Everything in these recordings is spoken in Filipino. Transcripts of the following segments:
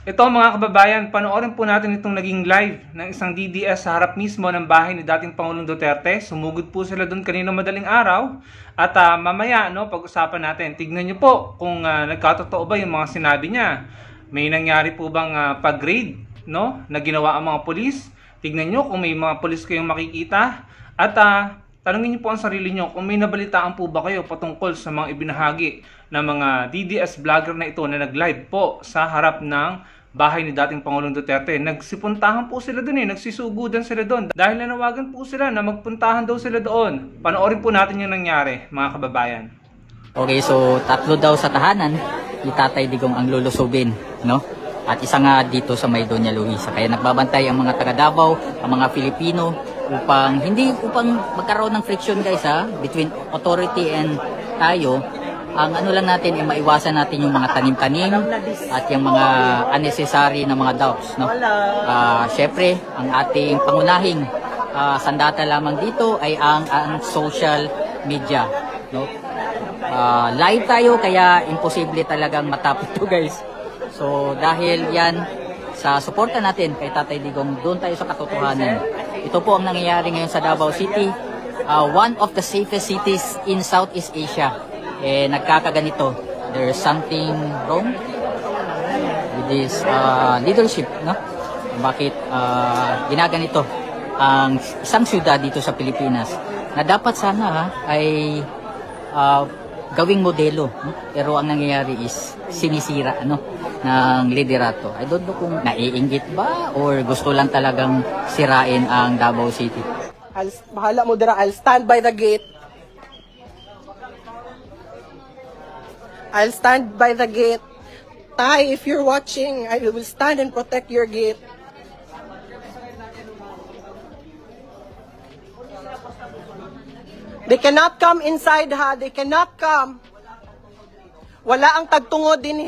Ito mga kababayan, panoorin po natin itong naging live ng isang DDS sa harap mismo ng bahay ni dating Pangulong Duterte. Sumugod po sila doon kanina madaling araw. At mamaya, pag-usapan natin. Tignan nyo po kung nagkatotoo ba yung mga sinabi niya. May nangyari po bang pag-raid na ginawa ang mga polis? Tignan nyo kung may mga polis kayong makikita. At tanungin niyo po ang sarili nyo kung may nabalitaan po ba kayo patungkol sa mga ibinahagi ng mga DDS vlogger na ito na nag-live po sa harap ng bahay ni dating Pangulong Duterte. Nagsipuntahan po sila doon nagsisugudan sila doon dahil nanawagan po sila na magpuntahan daw sila doon. Panoorin po natin yung nangyari, mga kababayan. Okay, so 3 daw sa tahanan ni Tatay Digong ang lulusubin, no? At isa nga dito sa may Doña Luisa. Kaya nagbabantay ang mga taga Davao, ang mga Filipino upang magkaroon ng friction, guys, between authority and tayo. Ang ano lang natin ay maiwasan natin yung mga tanim-tanim at yung mga unnecessary na mga doubts, no? Syempre, ang ating pangunahing sandata lamang dito ay ang social media, no? Live tayo kaya imposible talagang matapos to, guys. So dahil yan sa suporta natin kay Tatay Digong, doon tayo sa katotohanan. Ito po ang nangyayari ngayon sa Davao City, one of the safest cities in Southeast Asia. Nagkakaganito. There's something wrong with this leadership, no? Bakit ginaganito ang isang syudad dito sa Pilipinas na dapat sana ay gawing modelo, no? Pero ang nangyayari is sinisira, ng liderato. I don't know kung naiinggit ba or gusto lang talagang sirain ang Davao City. Bahala mo dira, I'll stand by the gate. I'll stand by the gate. Tay, if you're watching, I will stand and protect your gate. They cannot come inside, They cannot come. Wala ang tagtungod din,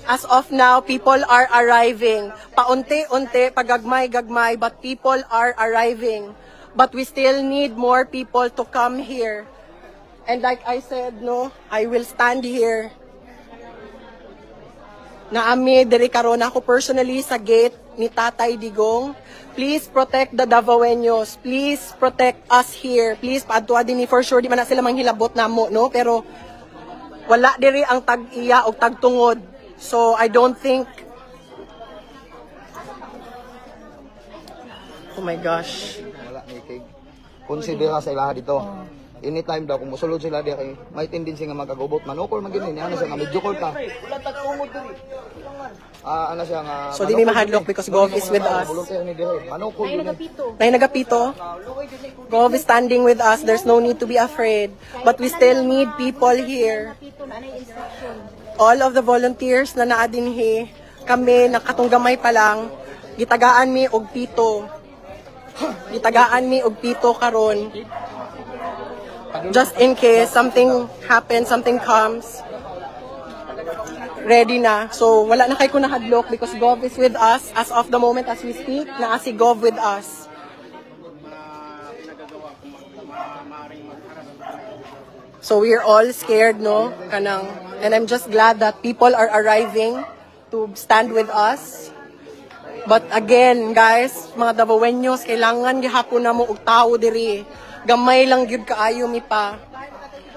As of now, people are arriving. Paunti-unti, pagagmay-gagmay, but people are arriving. But we still need more people to come here. And like I said, I will stand here. Naami diri karon ako personally sa gate ni Tatay Digong. Please protect the Davaoenos. Please protect us here. Please paadtuan din for sure di man na sila manghilabot namo, pero wala diri ang tag-iya o tagtungod. So I don't think. Oh my gosh. Wala ni kay consider sa ilaha dito. Anytime daw kung musulod sila di kay may tendency nga magagubot manukol man gini ana siya nga medyo ta. Wala ta tumod diri. Ana siya nga so di mi mahadlok because Gov is with us. Manukol gini. Nay nagapito. Gov is standing with us. There's no need to be afraid. But we still need people here. All of the volunteers na naa dinhi, kami nakatunggamay pa lang, gitagaan mi og pito. Gitagaan mi og pito karon. Just in case something happens, something comes, ready na. So, wala na kayo ko nahadlok because Gov is with us. As of the moment as we speak, naa si Gov with us. So, we're all scared, And I'm just glad that people are arriving to stand with us. But again, guys, mga Davaoenos, kailangan gihapon na mo og tao diri. Gamay lang gyud kaayo mi pa.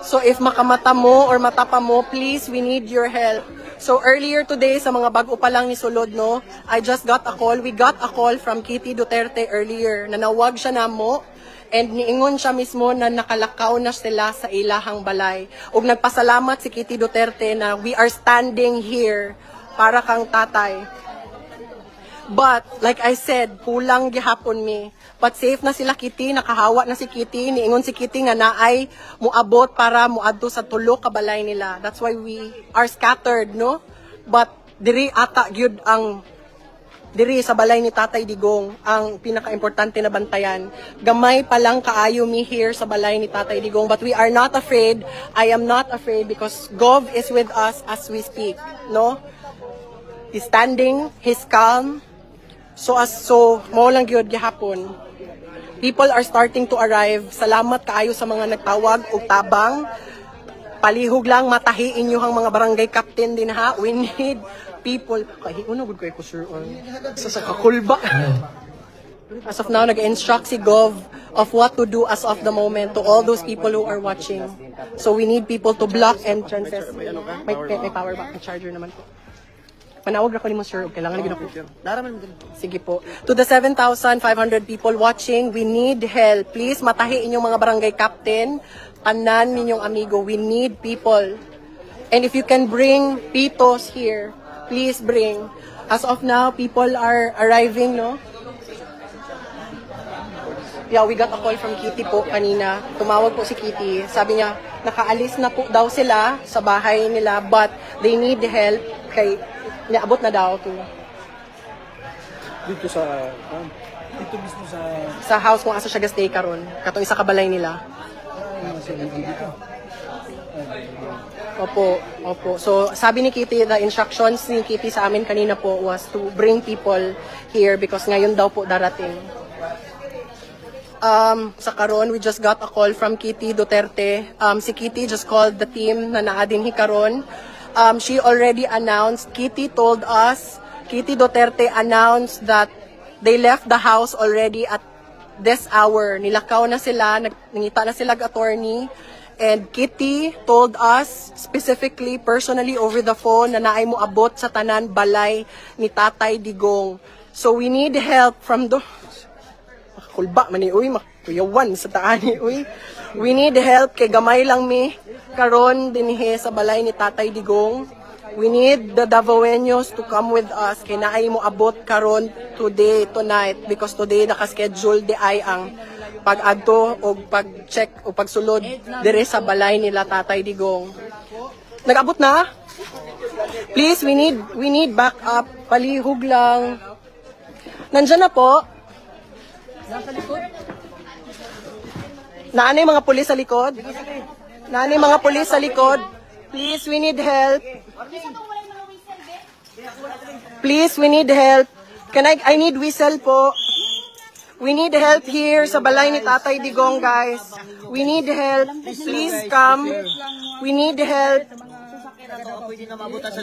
So if makamata mo or matapa mo, please, we need your help. So earlier today, sa mga bago pa lang ni sulod, I just got a call. We got a call from Kitty Duterte earlier. Nanawag siya namo and niingon siya mismo na nakalakaw na sila sa ilahang balay. Ug nagpasalamat si Kitty Duterte na we are standing here para kang tatay. But, like I said, kulang gihapon mi. But safe na sila Kitty, nakahawa na si Kitty, niingon si Kitty nga naay muabot para muadto sa tulo ka balay nila. That's why we are scattered, But diri ata gyud ang diri sa balay ni Tatay Digong ang pinaka-importante na bantayan. Gamay pa lang kaayo mi here sa balay ni Tatay Digong, but we are not afraid. I am not afraid because Gov is with us as we speak, He's standing, he's calm. So mo lang gyud gihapon. People are starting to arrive. Salamat kaayo sa mga nagtawag og tabang. Palihog lang matahiin nyo ang mga barangay captain din ha. We need people. Kahiun na good ko sir. Sa kakulba. As of now, nag-instruct si Gov of what to do as of the moment to all those people who are watching. So we need people to block entrances. May power bank, may charger naman po. Manawag na ko ni mo sir, kailangan na gina ko. Sige po. To the 7,500 people watching, we need help. Please, matahi inyong mga barangay captain. Tanan ninyong amigo, we need people. And if you can bring pitos here, please bring. As of now, people are arriving, no? Yeah, we got a call from Kitty po kanina. Tumawag po si Kitty. Sabi niya, nakaalis na po daw sila sa bahay nila, but they need help. Kay, niabot na daw to. Dito mismo Sa house kung asa siya gastay karon. Katong isa kabalay nila. Opo. So, sabi ni Kitty, the instructions ni Kitty sa amin kanina po was to bring people here because ngayon daw po darating. Sa karon, we just got a call from Kitty Duterte. Si Kitty just called the team na naadin hi karon. She already announced, Kitty Duterte announced that they left the house already at this hour. Nilakaw na sila, nangita na sila attorney. And Kitty told us specifically, personally over the phone, na naay mo abot sa tanan balay ni Tatay Digong. So we need help from the... Kulba man ni uy, makuyawan sa taani uy. We need help kay gamay lang mi karon dinhi sa balay ni Tatay Digong. We need the Davaoenos to come with us kay naay mo abot karon today, tonight, because today naka-schedule di ay ang pag-adto o pag-check o pagsulod dire sa balay nila Tatay Digong. Nag-abot na? Please, we need backup. Palihog lang. Nandiyan na po. Nasa likod. Naanay mga pulis sa likod? Naanay mga pulis sa likod? Please, we need help. Please, we need help. I need whistle po. We need help here sa balay ni Tatay Digong, guys. We need help. Please come. We need help.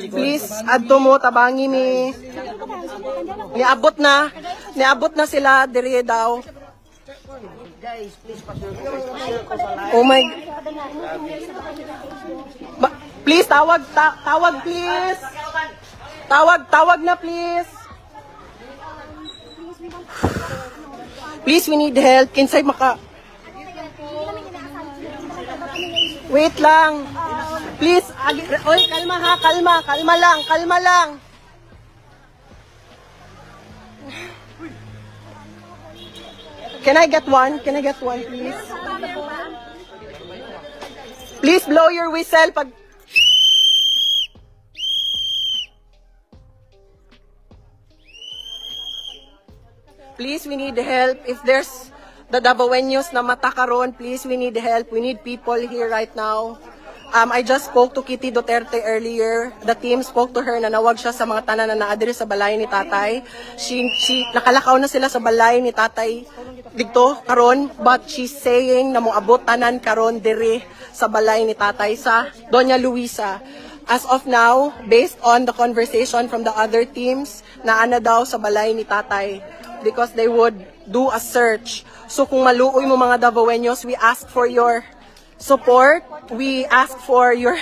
Please, adto mo, tabangi mi. Niabot na sila, dire daw. Oh my. Please, tawag please. Tawag na please. Please, we need help. Kinsay maka... Wait lang. Please, oy, kalma ha, kalma lang. Can I get one, please? Please blow your whistle pag... Please, we need help. If there's the Davaoenos na mata karon, please, we need help. We need people here right now. I just spoke to Kitty Duterte earlier. The team spoke to her na nawag siya sa mga tanan na naadiri sa balay ni Tatay. Nakalakaw na sila sa balay ni Tatay dito karon, but she's saying na moabot tanan karon diri sa balay ni Tatay sa Doña Luisa. As of now, based on the conversation from the other teams, naana daw sa balay ni Tatay because they would do a search. So kung maluoy mo mga Davaoenos, we ask for your support. We ask for your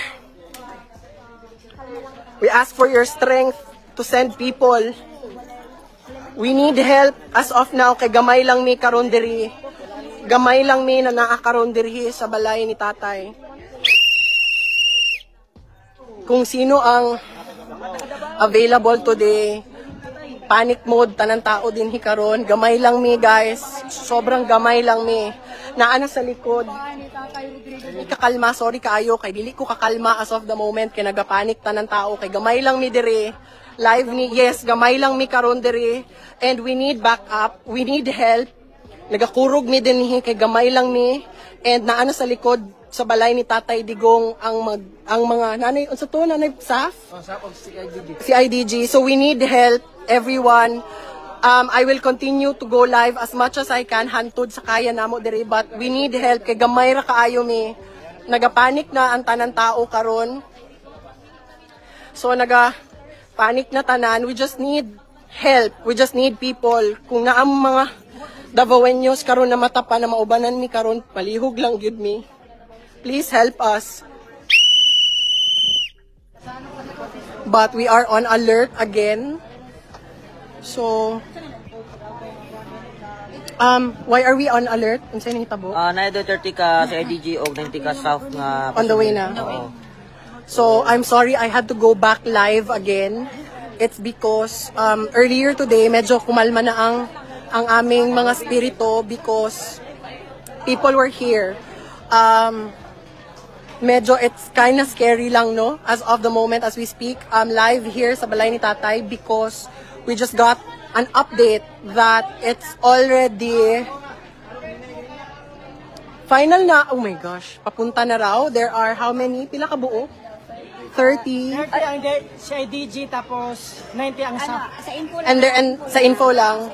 strength to send people. We need help as of now kay gamay lang mi karon diri. Gamay lang mi na naakaron diri sa balay ni Tatay. Kung sino ang available today, panic mode tanan tao din hikaron. Gamay lang mi guys. Sobrang gamay lang mi. Naana sa likod. Kakalma, sorry kaayo kay dili ko kakalma as of the moment kay nagapanik tanan tao kay gamay lang mi dire. Live ni, yes, gamay lang mi karon dire. And we need backup. We need help. Nagakurog mi din kay gamay lang mi. And naana sa likod sa balay ni Tatay Digong ang mga nanay unsa to nanay SAF? CIDG. So we need help, everyone. I will continue to go live as much as I can hantod sa kaya namo diri, but we need help kay gamay ra kaayo mi. nagapanik na ang tanan tao karon. So nagapanik na tanan, we just need help. We just need people. Kung naam mga Davaoenos karon na matapa na maubanan mi karon, palihog lang gyud mi. Please help us. But we are on alert again. So why are we on alert? Unsa ni tabo? Na 30 ka sa IDG o 90 ka south nga On the way na. So I'm sorry I had to go back live again. It's because earlier today medyo kumalma na ang aming mga spirito because people were here. Medyo it's kind of scary lang, no? As of the moment as we speak, live here sa balay ni Tatay because we just got an update that it's already final na. Oh my gosh, papunta na raw. There are how many? Pila ka buo? 30. 30 ang sa IDG tapos 90 ang sa And sa info lang.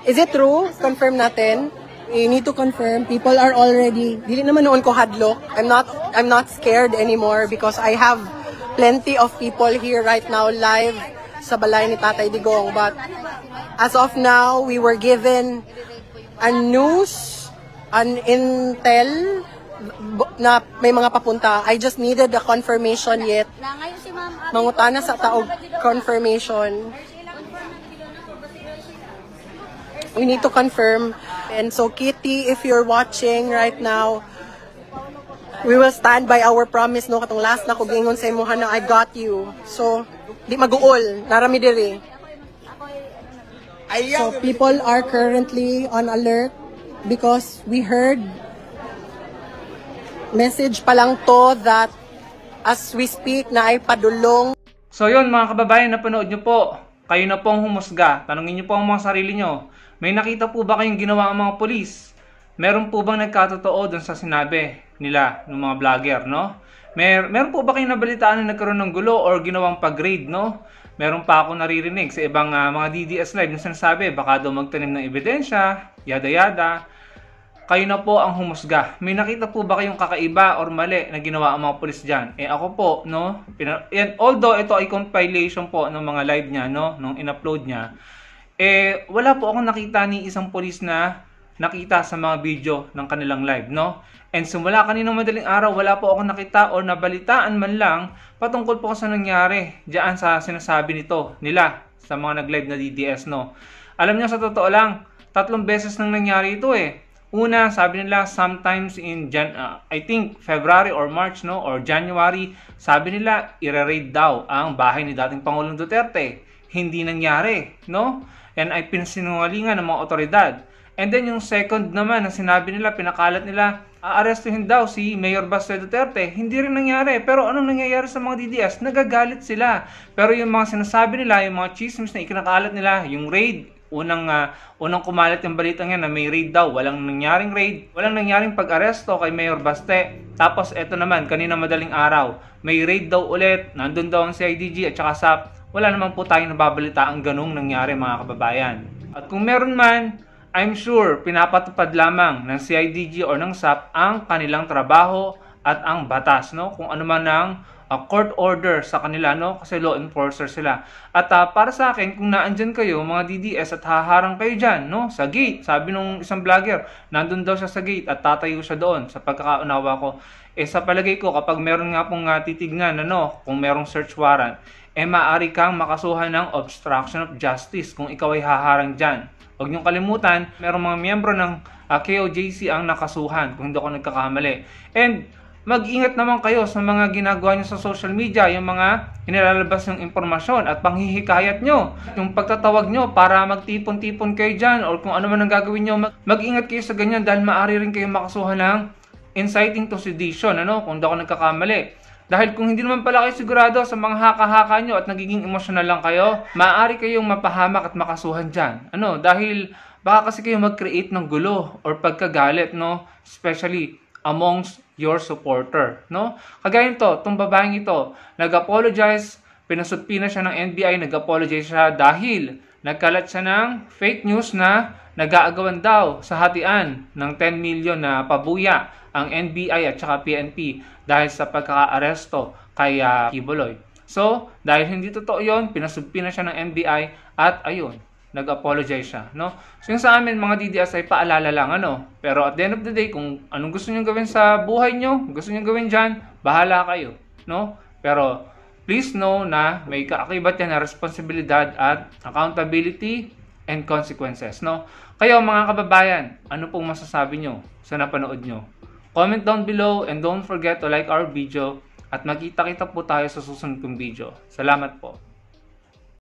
Is it true? Confirm natin. We need to confirm. People are already, dili naman noon ko hadlok. I'm not scared anymore because I have plenty of people here right now live sa balay ni Tatay Digong. But as of now, we were given a news, an intel na may mga papunta. I just needed the confirmation yet. Mangutana sa taog confirmation. We need to confirm. And so Kitty, if you're watching right now, we will stand by our promise, no? Katong last na ko gingon sa imuha na I got you. So, di maguol. Narami diri. So, people are currently on alert because we heard message pa lang to that as we speak na ay padulong. So yun mga kababayan, napanood nyo po. Kayo na po ang humusga. Tanungin nyo po ang mga sarili nyo. May nakita po ba kayong ginawa ang mga polis? Meron po bang nagkatotoo dun sa sinabi nila ng mga vlogger, no? Meron po ba kayong nabalitaan na nagkaroon ng gulo or ginawang pag-raid, no? Meron pa ako naririnig sa ibang mga DDS live na sinasabi, baka daw magtanim ng ebidensya, yada-yada. Kayo na po ang humusga. May nakita po ba kayong kakaiba or mali na ginawa ang mga polis dyan? Ako po, no? Although ito ay compilation po ng mga live niya, no? Nung in-upload niya. Wala po akong nakita ni isang polis na nakita sa mga video ng kanilang live, no? And simula kaninang madaling araw, wala po akong nakita or nabalitaan man lang patungkol po sa nangyari diyan sa sinasabi nila sa mga nag-live na DDS, no? Alam niyo, sa totoo lang, 3 beses nang nangyari ito Una, sabi nila sometimes in I think February or March, no, or January, sabi nila i-raid daw ang bahay ni dating Pangulong Duterte. Hindi nangyari, no? And ay pinsinungalingan ng mga otoridad. And then yung second naman, na sinabi nila, pinakalat nila, aarestuhin daw si Mayor Baste Duterte. Hindi rin nangyari. Pero anong nangyayari sa mga DDS? Nagagalit sila. Pero yung mga sinasabi nila, yung mga chismis na ikinakalat nila, yung raid, unang kumalat yung balita nga na may raid daw. Walang nangyaring raid. Walang nangyaring pag-aresto kay Mayor Baste. Tapos eto naman, kanina madaling araw, may raid daw ulit. Nandun daw ang CIDG at saka SAP. Wala naman po tayong nababalita ang ganung nangyari, mga kababayan. At kung meron man, I'm sure pinapatupad lamang ng CIDG or ng SAP ang kanilang trabaho at ang batas, no? Kung ano man ang court order sa kanila, no? Kasi law enforcer sila. At para sa akin, kung naandyan kayo, mga DDS, at haharang kayo dyan, no? Sa gate, sabi nung isang vlogger, nandun daw siya sa gate at tatayo siya doon, sa pagkakaunawa ko. Sa palagay ko, kapag meron nga pong titignan, kung merong search warrant, maaari kang makasuhan ng obstruction of justice kung ikaw ay haharang dyan. Huwag niyong kalimutan, merong mga miyembro ng KOJC ang nakasuhan, kung hindi ako nagkakamali. And mag-ingat naman kayo sa mga ginagawa niyo sa social media, yung mga inilalabas yung informasyon at panghihikayat nyo, yung pagtatawag nyo para magtipon-tipon kayo dyan or kung ano man ang gagawin nyo, mag-ingat kayo sa ganyan dahil maaari rin kayo makasuhan ng inciting to sedition, kung hindi ako nagkakamali. Dahil kung hindi naman pala kayo sigurado sa mga haka-haka nyo at nagiging emosyonal lang kayo, maaari kayong mapahamak at makasuhan dyan. Dahil baka kasi kayo mag-create ng gulo or pagkagalit, no? Especially amongst your supporter, no? Kagaya nito, itong babaeng ito, nag-apologize, pinasudpi na siya ng NBI, nag-apologize siya dahil nagkalat siya ng fake news na nag-aagawan daw sa hatian ng 10 million na pabuya ang NBI at saka PNP dahil sa pagkakaaresto kay Kibuloy. So, dahil hindi totoo yon, pinasubpi na siya ng NBI at ayun, nag-apologize siya, no? So, yung sa amin, mga DDS ay paalala lang, ano? Pero at the end of the day, kung anong gusto niyo gawin sa buhay niyo, gusto niyo gawin dyan, bahala kayo, no? Pero, please know na may kaakibat yan na responsibilidad at accountability and consequences, no? Kayo, mga kababayan, ano pong masasabi nyo sa napanood nyo? Comment down below and don't forget to like our video at magkita-kita po tayo sa susunod kong video. Salamat po.